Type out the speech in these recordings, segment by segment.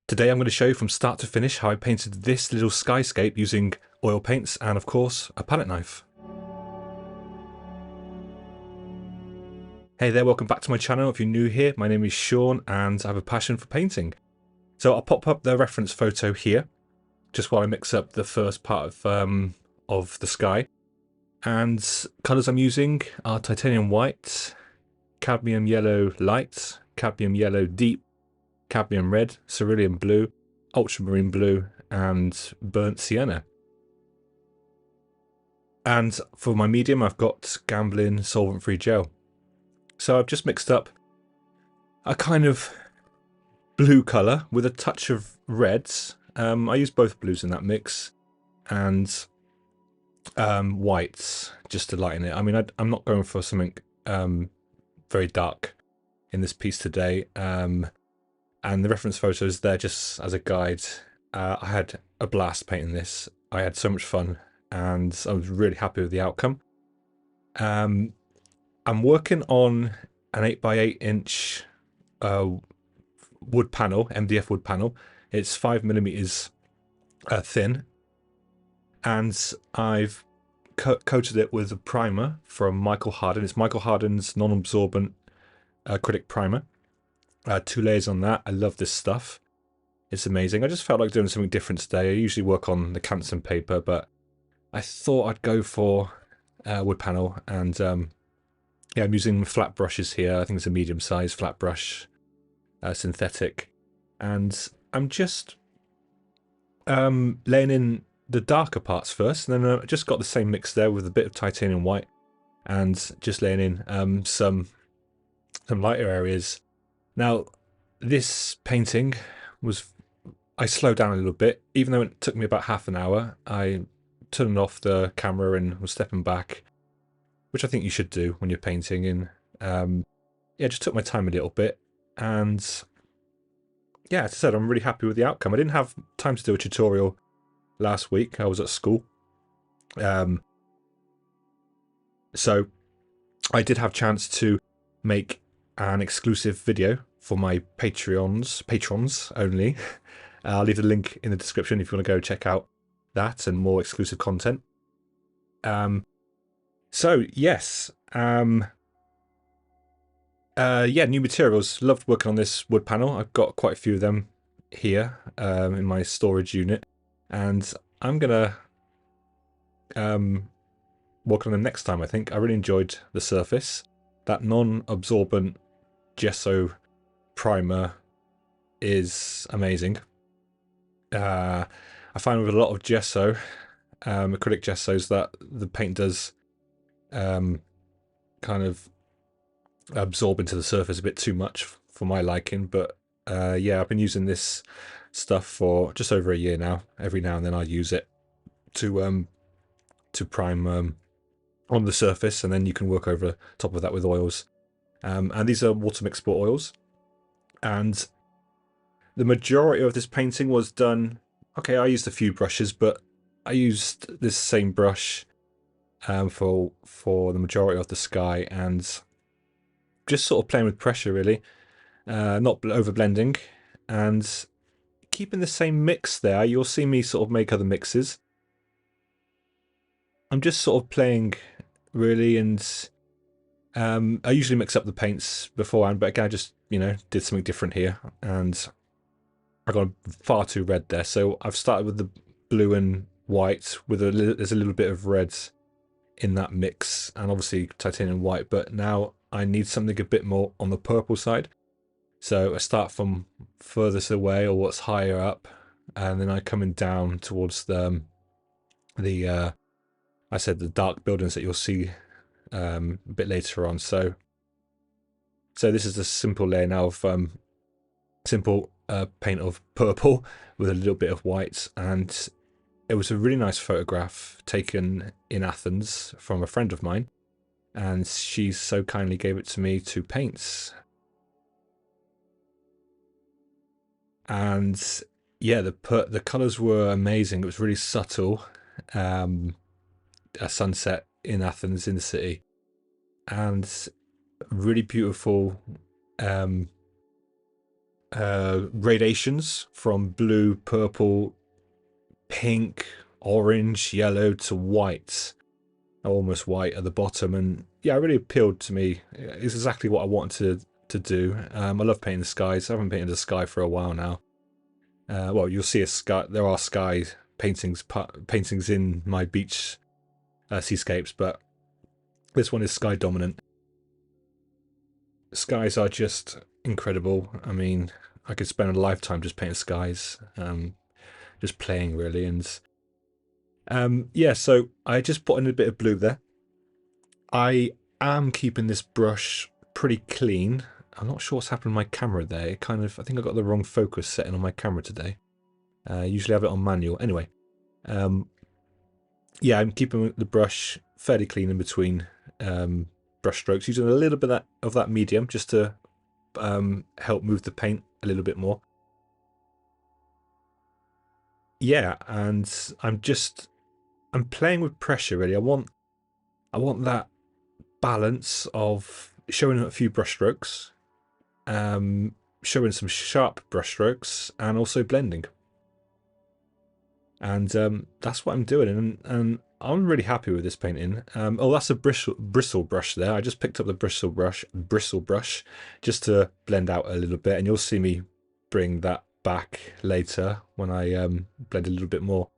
Today I'm going to show you from start to finish how I painted this little skyscape using oil paints and of course a palette knife. Hey there, welcome back to my channel. If you're new here, my name is Sean and I have a passion for painting. So I'll pop up the reference photo here, just while I mix up the first part of the sky. And colours I'm using are titanium white, cadmium yellow light, cadmium yellow deep, cadmium red, cerulean blue, ultramarine blue, and burnt sienna. And for my medium, I've got Gamblin solvent-free gel. So I've just mixed up a kind of blue colour with a touch of reds. I use both blues in that mix, and whites just to lighten it. I mean, I'm not going for something very dark in this piece today. And the reference photos there just as a guide. I had a blast painting this. I had so much fun and I was really happy with the outcome. I'm working on an 8x8 inch wood panel, MDF wood panel. It's 5mm thin, and I've coated it with a primer from Michael Hardin. It's Michael Hardin's non-absorbent acrylic primer. 2 layers on that. I love this stuff. It's amazing. I just felt like doing something different today. I usually work on the Canson paper, but I thought I'd go for wood panel. And yeah, I'm using flat brushes here. I think it's a medium-sized flat brush, synthetic. And I'm just laying in the darker parts first. And then I just got the same mix there with a bit of titanium white. And just laying in some lighter areas. Now, this painting I slowed down a little bit. Even though it took me about half an hour, I turned off the camera and was stepping back, which I think you should do when you're painting. And yeah, just took my time a little bit. And yeah, as I said, I'm really happy with the outcome. I didn't have time to do a tutorial last week. I was at school. So I did have a chance to make an exclusive video for my patrons only. I'll leave the link in the description if you want to go check out that and more exclusive content. So yes, yeah, new materials. Loved working on this wood panel. I've got quite a few of them here in my storage unit, and I'm gonna work on them next time. I think I really enjoyed the surface. That non-absorbent gesso primer is amazing. I find with a lot of gesso, acrylic gessos, that the paint does kind of absorb into the surface a bit too much for my liking. But yeah, I've been using this stuff for just over a year now. Every now and then I use it to prime on the surface, and then you can work over top of that with oils. And these are water mixable oils. And the majority of this painting was done. Okay, I used a few brushes, but I used this same brush for the majority of the sky, and just sort of playing with pressure, really, not over blending, and keeping the same mix there. You'll see me sort of make other mixes. I'm just sort of playing, really, and I usually mix up the paints beforehand, but again, I just, did something different here, and I got far too red there. So I've started with the blue and white, with there's a little bit of red in that mix, and obviously titanium white, but now I need something a bit more on the purple side. So I start from furthest away, or what's higher up, and then I coming down towards the I said the dark buildings that you'll see a bit later on. So this is a simple layer now of simple paint of purple with a little bit of white, and it was a really nice photograph taken in Athens from a friend of mine, and she so kindly gave it to me to paint. And yeah, the colours were amazing. It was really subtle. A sunset in Athens, in the city, and really beautiful gradations from blue, purple, pink, orange, yellow to white, almost white at the bottom. And yeah, it really appealed to me. It's exactly what I wanted to do. I love painting the skies. I haven't painted the sky for a while now. Well, you'll see a sky. There are sky paintings in my beach seascapes, but this one is sky dominant. Skies are just incredible. I mean, I could spend a lifetime just painting skies, just playing really. And yeah, so I just put in a bit of blue there. I am keeping this brush pretty clean. I'm not sure what's happened to my camera there. It kind of, I think I got the wrong focus setting on my camera today. Usually I have it on manual. Anyway, yeah, I'm keeping the brush fairly clean in between brush strokes, using a little bit of that medium just to help move the paint a little bit more. Yeah, and I'm playing with pressure really. I want that balance of showing a few brush strokes, showing some sharp brush strokes, and also blending. And that's what I'm doing, and I'm really happy with this painting. Oh, that's a bristle brush there. I just picked up the bristle brush just to blend out a little bit, and you'll see me bring that back later when I blend a little bit more.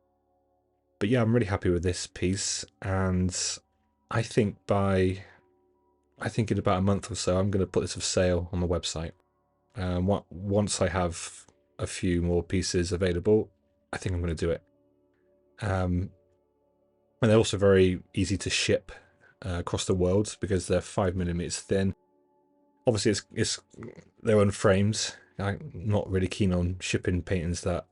But yeah, I'm really happy with this piece, and I think in about a month or so, I'm going to put this for sale on my website. Once I have a few more pieces available, I think I'm going to do it. And they're also very easy to ship across the world because they're 5mm thin. Obviously, it's they're unframed. I'm not really keen on shipping paintings that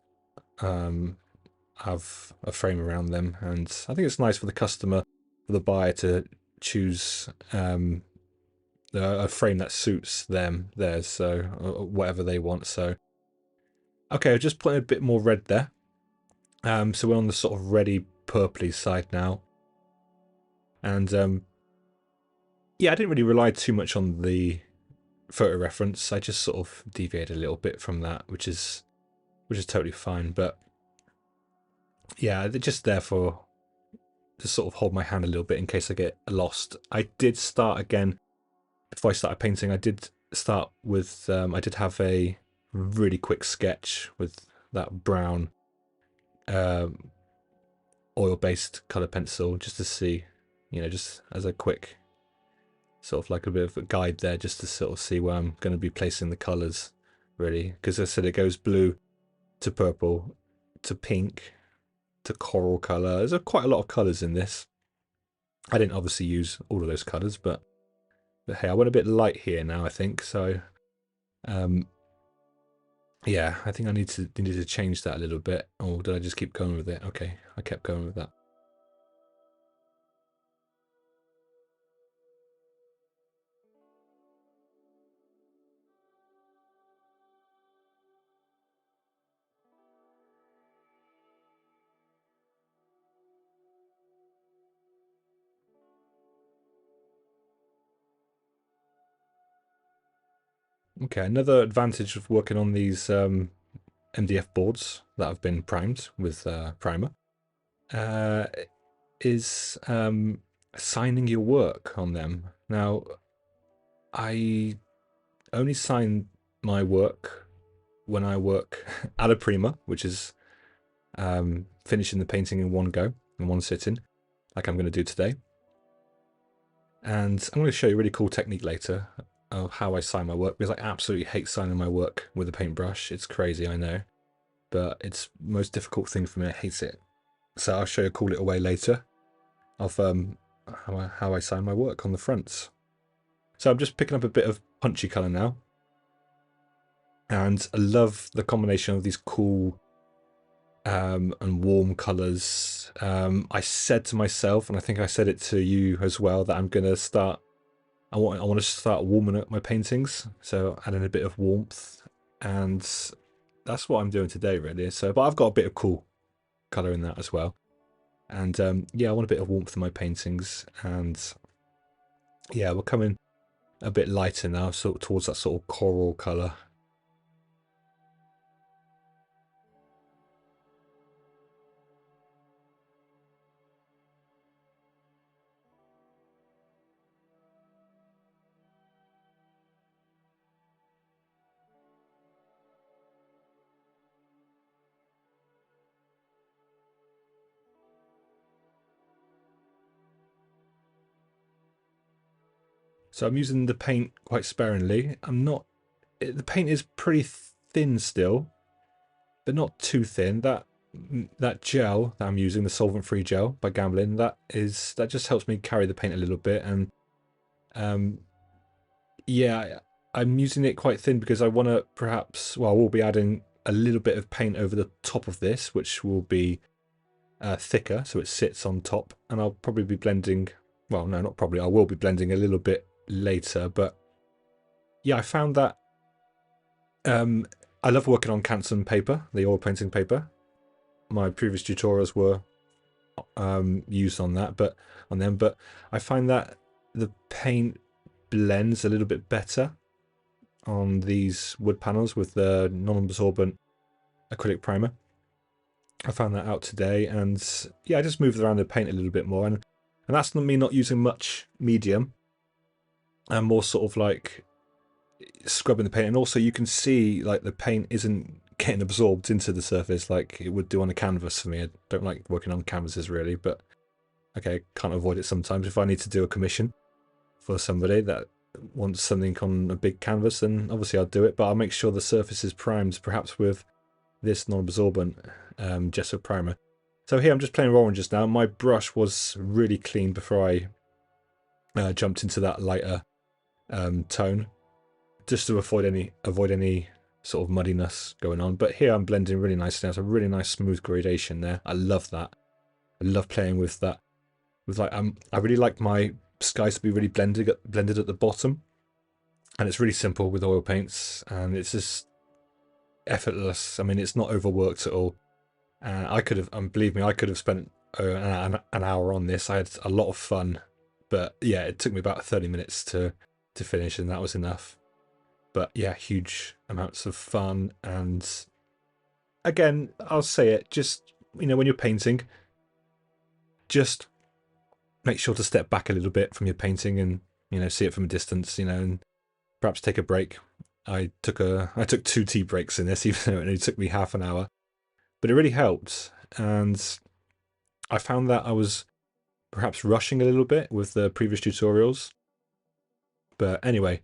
have a frame around them, and I think it's nice for the customer, for the buyer, to choose a frame that suits theirs, so whatever they want. So okay, I'll just put a bit more red there. So we're on the sort of reddy purpley side now, and yeah, I didn't really rely too much on the photo reference. I just sort of deviated a little bit from that, which is totally fine. But yeah, they're just there for to sort of hold my hand a little bit in case I get lost. I did start again before I started painting. I did start with I did have a really quick sketch with that brown oil-based color pencil, just to see, just as a quick sort of like a bit of a guide there, just to sort of see where I'm going to be placing the colors, really, because as I said, it goes blue to purple to pink to coral color. There's quite a lot of colors in this. I didn't obviously use all of those colors, but hey, I went a bit light here now, I think. So yeah, I think I need to change that a little bit. Or did I just keep going with it? Okay, I kept going with that. Okay, another advantage of working on these MDF boards that have been primed with primer is signing your work on them. Now, I only sign my work when I work at a primer, which is finishing the painting in one go, in one sitting, like I'm going to do today. And I'm going to show you a really cool technique later of how I sign my work, because I absolutely hate signing my work with a paintbrush. It's crazy, I know, but it's the most difficult thing for me. I hate it. So I'll show you a cool little way later of how I sign my work on the fronts. So I'm just picking up a bit of punchy colour now, and I love the combination of these cool and warm colours. I said to myself, and I think I said it to you as well, that I'm gonna start. I want to start warming up my paintings, so adding a bit of warmth, and that's what I'm doing today, really. So, but I've got a bit of cool colour in that as well, and yeah, I want a bit of warmth in my paintings, and yeah, we're coming a bit lighter now, sort of towards that sort of coral colour. So I'm using the paint quite sparingly. The paint is pretty thin still, but not too thin. That gel that I'm using, the solvent-free gel by Gamblin, that just helps me carry the paint a little bit. And um, yeah, I'm using it quite thin because I want to we'll be adding a little bit of paint over the top of this, which will be thicker, so it sits on top. And I'll probably be blending, well, no, not probably, I will be blending a little bit later. But yeah, I found that I love working on Canson paper, the oil painting paper. My previous tutorials were used on that, but I find that the paint blends a little bit better on these wood panels with the non-absorbent acrylic primer. I found that out today, and yeah, I just moved around the paint a little bit more, and that's not me not using much medium, and more sort of like scrubbing the paint. And also you can see like the paint isn't getting absorbed into the surface like it would do on a canvas for me. I don't like working on canvases really, but okay, can't avoid it sometimes. If I need to do a commission for somebody that wants something on a big canvas, then obviously I'll do it, but I'll make sure the surface is primed, perhaps with this non-absorbent gesso primer. So here I'm just playing with oranges now. My brush was really clean before I jumped into that lighter tone, just to avoid any sort of muddiness going on. But here I'm blending really nicely. There's a really nice smooth gradation there. I love that. I love playing with that. With like I really like my skies to be really blended at the bottom, and it's really simple with oil paints, and it's just effortless. I mean, it's not overworked at all. I could have, believe me, I could have spent an hour on this. I had a lot of fun, but yeah, it took me about 30 minutes to finish, and that was enough. But yeah, huge amounts of fun. And again, I'll say it, just, when you're painting, just make sure to step back a little bit from your painting and, see it from a distance, and perhaps take a break. I took 2 tea breaks in this, even though it only took me half an hour. But it really helped. And I found that I was perhaps rushing a little bit with the previous tutorials. But anyway,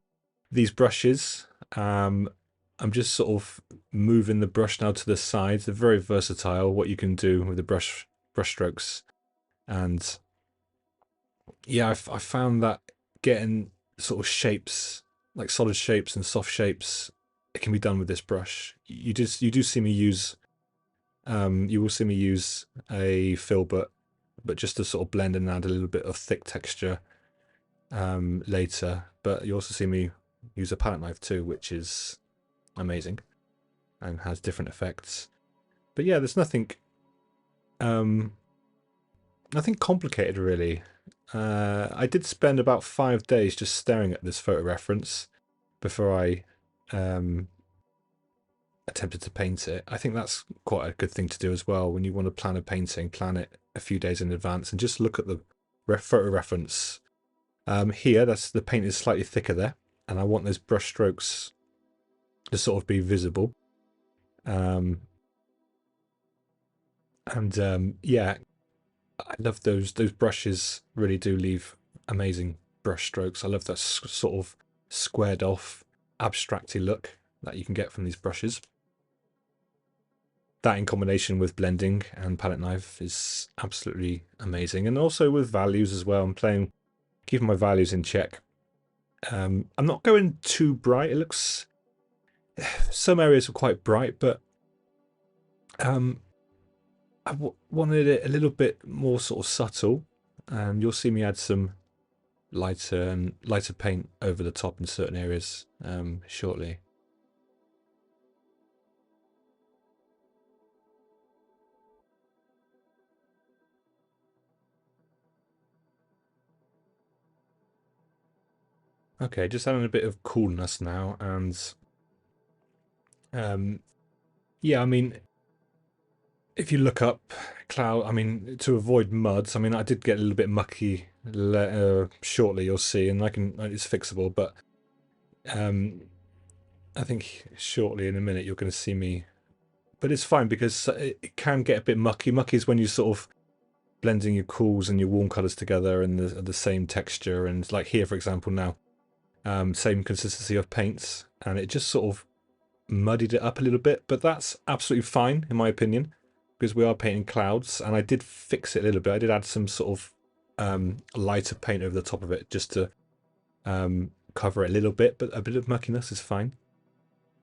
these brushes, I'm just sort of moving the brush now to the sides. They're very versatile, what you can do with the brush strokes. And yeah, I found that getting sort of shapes, like solid shapes and soft shapes, it can be done with this brush. You do see me use, you will see me use a filbert, but just to sort of blend and add a little bit of thick texture later. But you also see me use a palette knife too, which is amazing and has different effects. But yeah, there's nothing complicated really. I did spend about 5 days just staring at this photo reference before I attempted to paint it. I think that's quite a good thing to do as well. When you want to plan a painting, plan it a few days in advance and just look at the photo reference. Here, the paint is slightly thicker there, and I want those brush strokes to sort of be visible. Yeah, I love those brushes. Really do leave amazing brush strokes. I love that sort of squared off, abstracty look that you can get from these brushes. That in combination with blending and palette knife is absolutely amazing. And also with values as well. I'm keeping my values in check. I'm not going too bright. It looks, some areas are quite bright, but I wanted it a little bit more sort of subtle. You'll see me add some lighter paint over the top in certain areas shortly. Okay, just adding a bit of coolness now, and yeah, I mean, if you look up cloud, I mean, to avoid muds, I mean, I did get a little bit mucky shortly, you'll see, and it's fixable, but I think shortly in a minute you're going to see me, but it's fine because it can get a bit mucky. Mucky is when you sort of blending your cools and your warm colors together and the same texture, and like here, for example, now same consistency of paints, and it just sort of muddied it up a little bit, but that's absolutely fine in my opinion, because we are painting clouds, and I did fix it a little bit. I did add some sort of lighter paint over the top of it just to cover it a little bit, but a bit of muckiness is fine,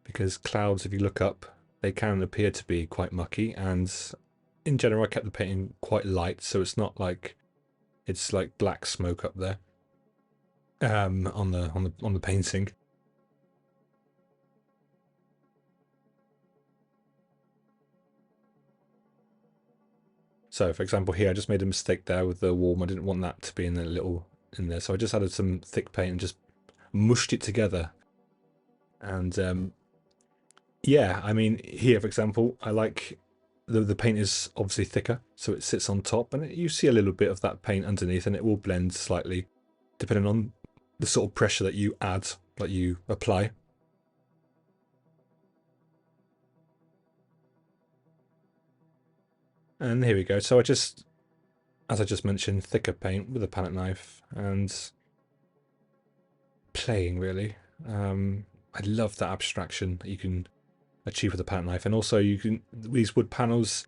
because clouds, if you look up, they can appear to be quite mucky, and in general I kept the painting quite light, so it's not like it's like black smoke up there on the painting. So for example here I just made a mistake there with the warm. I didn't want that to be in there, so I just added some thick paint and just mushed it together. And yeah, I mean here for example I like the paint is obviously thicker, so it sits on top, and you see a little bit of that paint underneath, and it will blend slightly depending on the sort of pressure that you add, that you apply. And here we go. So as I just mentioned, thicker paint with a palette knife and playing really. I love that abstraction that you can achieve with a palette knife, and also you can, these wood panels,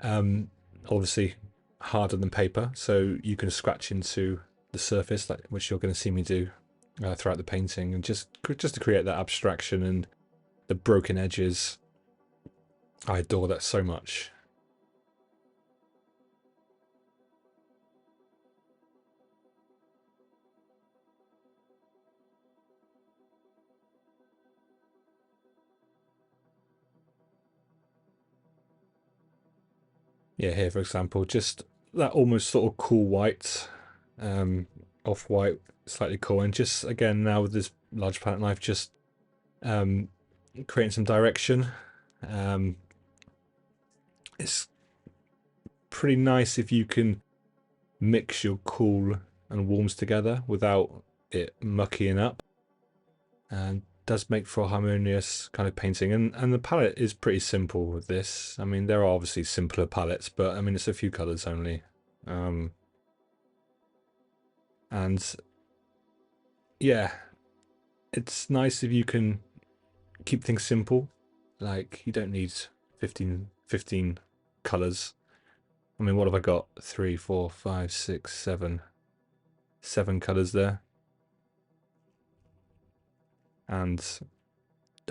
obviously harder than paper, so you can scratch into the surface, like which you're going to see me do throughout the painting, and just to create that abstraction and the broken edges. I adore that so much. Yeah, here for example, just that almost sort of cool white, off-white, slightly cool, and just again now with this large palette knife, just creating some direction. It's pretty nice if you can mix your cool and warms together without it muckying up, and does make for a harmonious kind of painting. And the palette is pretty simple with this. I mean, there are obviously simpler palettes, but I mean it's a few colors only. And yeah, it's nice if you can keep things simple. Like you don't need 15 colors. I mean, what have I got? 3, 4, 5, 6, 7. 7 colors there. And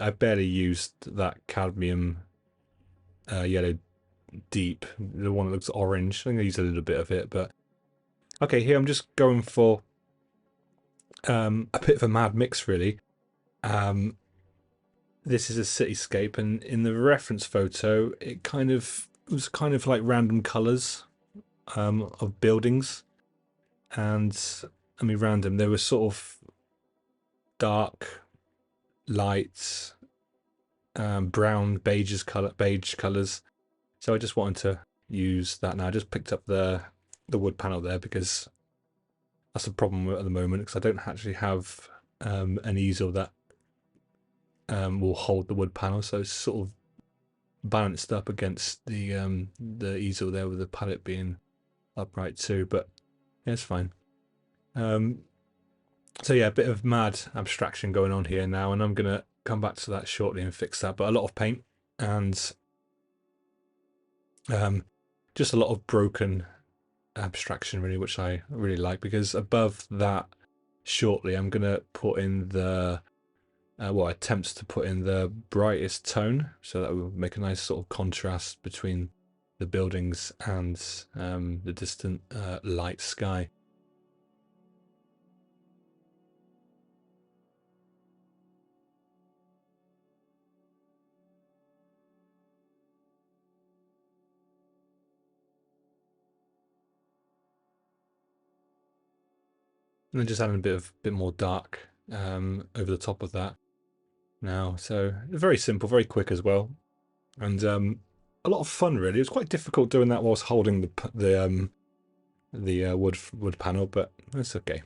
I barely used that cadmium yellow deep, the one that looks orange. I think I used a little bit of it, but okay, here I'm just going for a bit of a mad mix really. This is a cityscape, and in the reference photo it was kind of like random colors of buildings, and I mean random, there were sort of dark, light, brown, beige colors. So I just wanted to use that now. I just picked up the wood panel there because that's a problem at the moment, because I don't actually have an easel that will hold the wood panel, so it's sort of balanced up against the easel there, with the palette being upright too. But yeah, it's fine. So yeah, a bit of mad abstraction going on here now, and I'm gonna come back to that shortly and fix that. But a lot of paint and just a lot of broken abstraction really, which I really like, because above that shortly I'm gonna put in the well, attempts to put in the brightest tone, so that will make a nice sort of contrast between the buildings and the distant light sky. And then just adding a bit more dark over the top of that now. So very simple, very quick as well, and a lot of fun really. It was quite difficult doing that whilst holding the wood panel, but it's okay.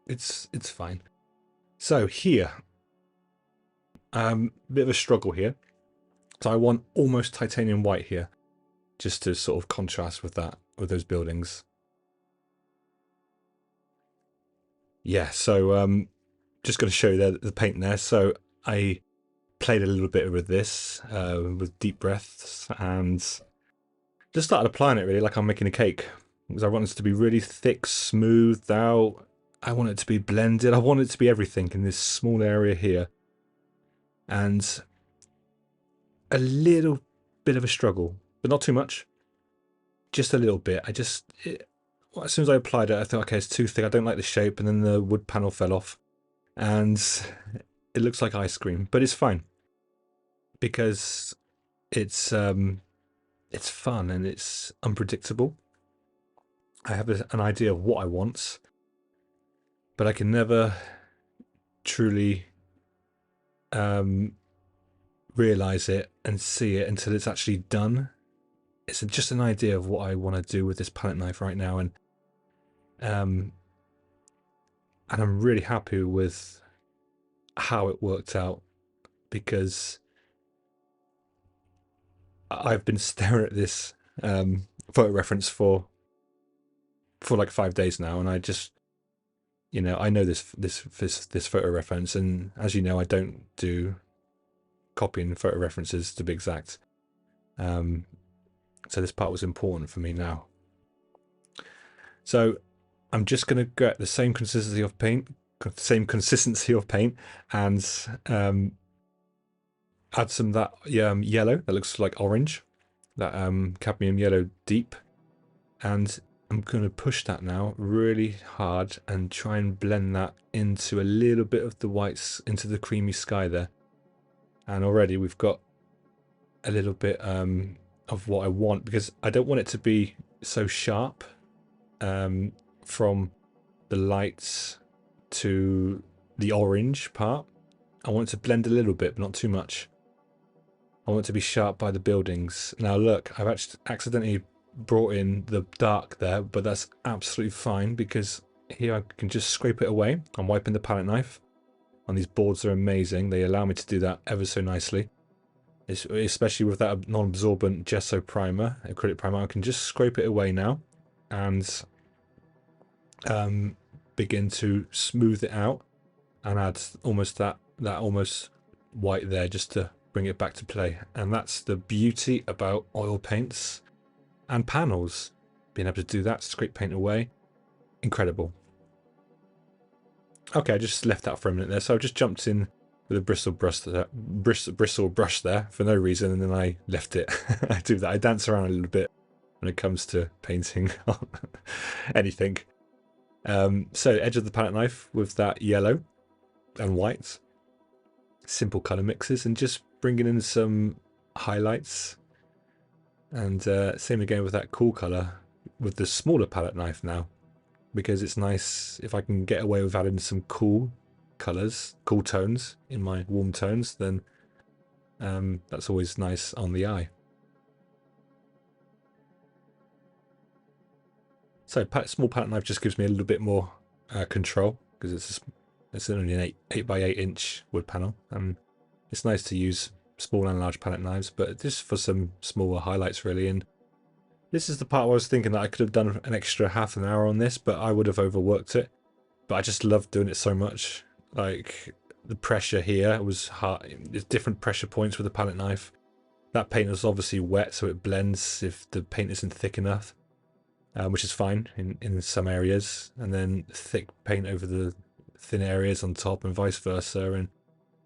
It's fine. So here, bit of a struggle here. So I want almost titanium white here, just to sort of contrast with that, with those buildings. Yeah, so just going to show you the paint there. So I played a little bit with this with deep breaths and just started applying it really like I'm making a cake, because I want it to be really thick, smoothed out. I want it to be blended. I want it to be everything in this small area here. And a little bit of a struggle, but not too much. Just a little bit. Well, as soon as I applied it, I thought, okay, it's too thick. I don't like the shape. And then the wood panel fell off. And it looks like ice cream, but it's fine. Because it's fun and it's unpredictable. I have an idea of what I want, but I can never truly realize it and see it until it's actually done. It's just an idea of what I want to do with this palette knife right now, and I'm really happy with how it worked out, because I've been staring at this photo reference for like 5 days now, and I just, I know this photo reference, and as you know, I don't do copying photo references to be exact. So this part was important for me now. So I'm just going to get the same consistency of paint, and add some of that yellow that looks like orange, that cadmium yellow deep, and I'm going to push that now really hard and try and blend that into a little bit of the whites, into the creamy sky there. And already we've got a little bit of what I want, because I don't want it to be so sharp from the lights to the orange part. I want it to blend a little bit, but not too much. I want it to be sharp by the buildings. Now look, I've actually accidentally brought in the dark there, but that's absolutely fine, because here I can just scrape it away. I'm wiping the palette knife, and these boards are amazing. They allow me to do that ever so nicely. Especially with that non-absorbent gesso primer, acrylic primer, I can just scrape it away now and begin to smooth it out and add almost that almost white there, just to bring it back to play. And that's the beauty about oil paints and panels, being able to do that, scrape paint away. Incredible. Okay, I just left that for a minute there, so I just jumped in with a bristle brush there for no reason, and then I left it. I do that. I dance around a little bit when it comes to painting anything. So edge of the palette knife with that yellow and white, simple color mixes, and just bringing in some highlights. And same again with that cool color with the smaller palette knife now, because it's nice if I can get away with adding some cool colors, cool tones in my warm tones, then that's always nice on the eye. So small palette knife just gives me a little bit more control, because it's only an 8 by 8 inch wood panel, and it's nice to use small and large palette knives, but just for some smaller highlights really. And this is the part where I was thinking that I could have done an extra half an hour on this, but I would have overworked it. But I just love doing it so much. Like, the pressure here was hard. There's different pressure points with the palette knife. That paint is obviously wet, so it blends if the paint isn't thick enough, which is fine in some areas. And then thick paint over the thin areas on top, and vice versa. And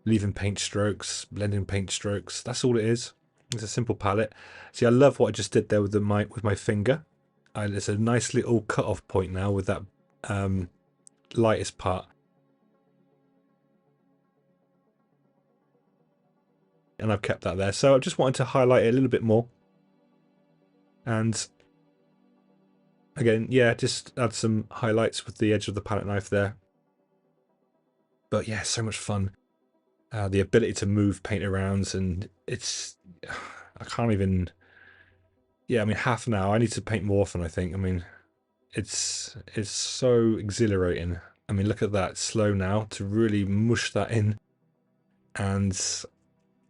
leaving paint strokes, blending paint strokes. That's all it is. It's a simple palette. See, I love what I just did there with my finger. It's a nice little cut-off point now with that lightest part. And I've kept that there. So I just wanted to highlight it a little bit more. And again, yeah, just add some highlights with the edge of the palette knife there. But yeah, so much fun. The ability to move paint around, and it's, I can't even, yeah, I mean, half an hour. I need to paint more often, I think. I mean, it's so exhilarating. I mean, look at that, slow now to really mush that in, and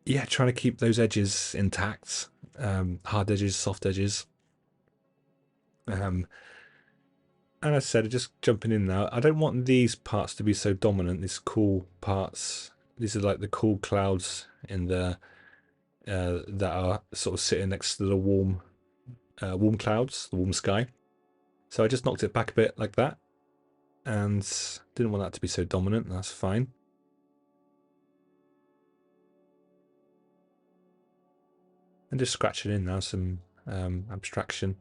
yeah, trying to keep those edges intact, hard edges, soft edges, and and I said, just jumping in now, I don't want these parts to be so dominant, these cool parts. These are like the cool clouds in the that are sort of sitting next to the warm clouds, the warm sky. So I just knocked it back a bit like that, and didn't want that to be so dominant. That's fine. And just scratching in now some abstraction.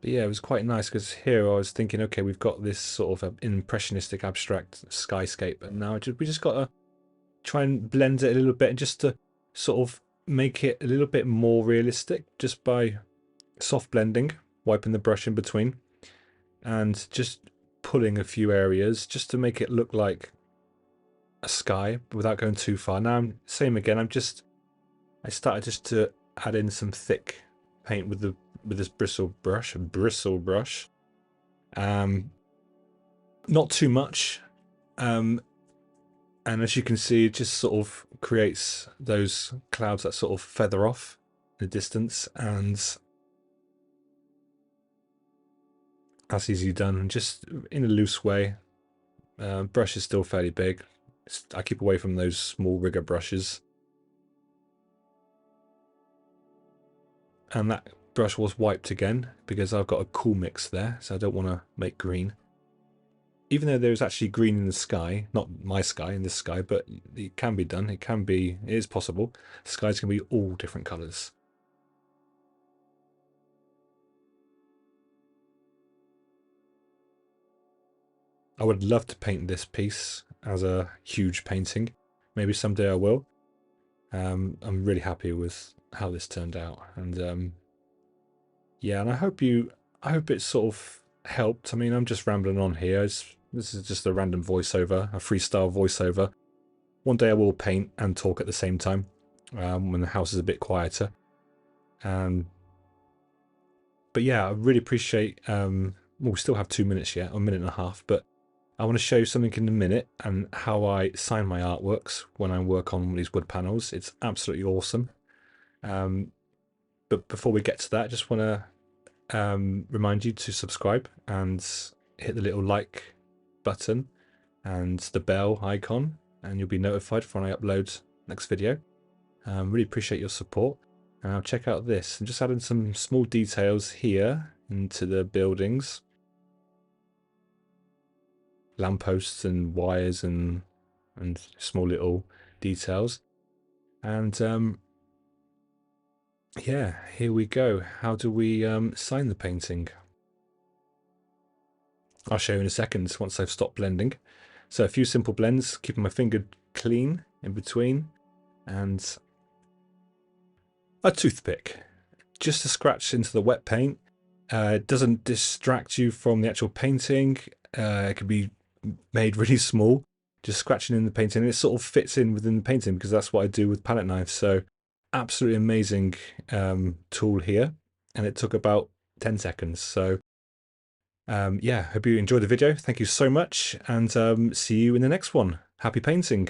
But yeah, it was quite nice because here I was thinking, okay, we've got this sort of impressionistic abstract skyscape, and now we just got to try and blend it a little bit, and just to sort of make it a little bit more realistic, just by soft blending, wiping the brush in between, and just pulling a few areas just to make it look like a sky without going too far. Now, same again. I started just to add in some thick paint with this bristle brush. Not too much. And as you can see, it just sort of creates those clouds that sort of feather off in the distance, and that's easily done, just in a loose way. Brush is still fairly big. I keep away from those small rigger brushes. And that brush was wiped again because I've got a cool mix there, so I don't want to make green. Even though there's actually green in the sky, not my sky, in this sky, but it can be done. It is possible. Skies can be all different colours. I would love to paint this piece as a huge painting. Maybe someday I will. I'm really happy with how this turned out, and yeah, and I hope it sort of helped. I mean, I'm just rambling on here. This is just a random voiceover, a freestyle voiceover. One day I will paint and talk at the same time, when the house is a bit quieter. But yeah, I really appreciate. Well, we still have 2 minutes yet, or a minute and a half, but I want to show you something in a minute and how I sign my artworks when I work on these wood panels. It's absolutely awesome. But before we get to that, I just want to remind you to subscribe and hit the little like button and the bell icon, and you'll be notified when I upload next video. Really appreciate your support. And I'll check out this. I'm just adding some small details here into the buildings. Lampposts and wires and small little details. And yeah, here we go. How do we sign the painting? I'll show you in a second once I've stopped blending. So a few simple blends, keeping my finger clean in between, and a toothpick just to scratch into the wet paint. It doesn't distract you from the actual painting. It can be made really small, just scratching in the painting, and it sort of fits in within the painting because that's what I do with palette knives. So absolutely amazing tool here, and it took about 10 seconds. So yeah, hope you enjoyed the video. Thank you so much, and see you in the next one. Happy painting.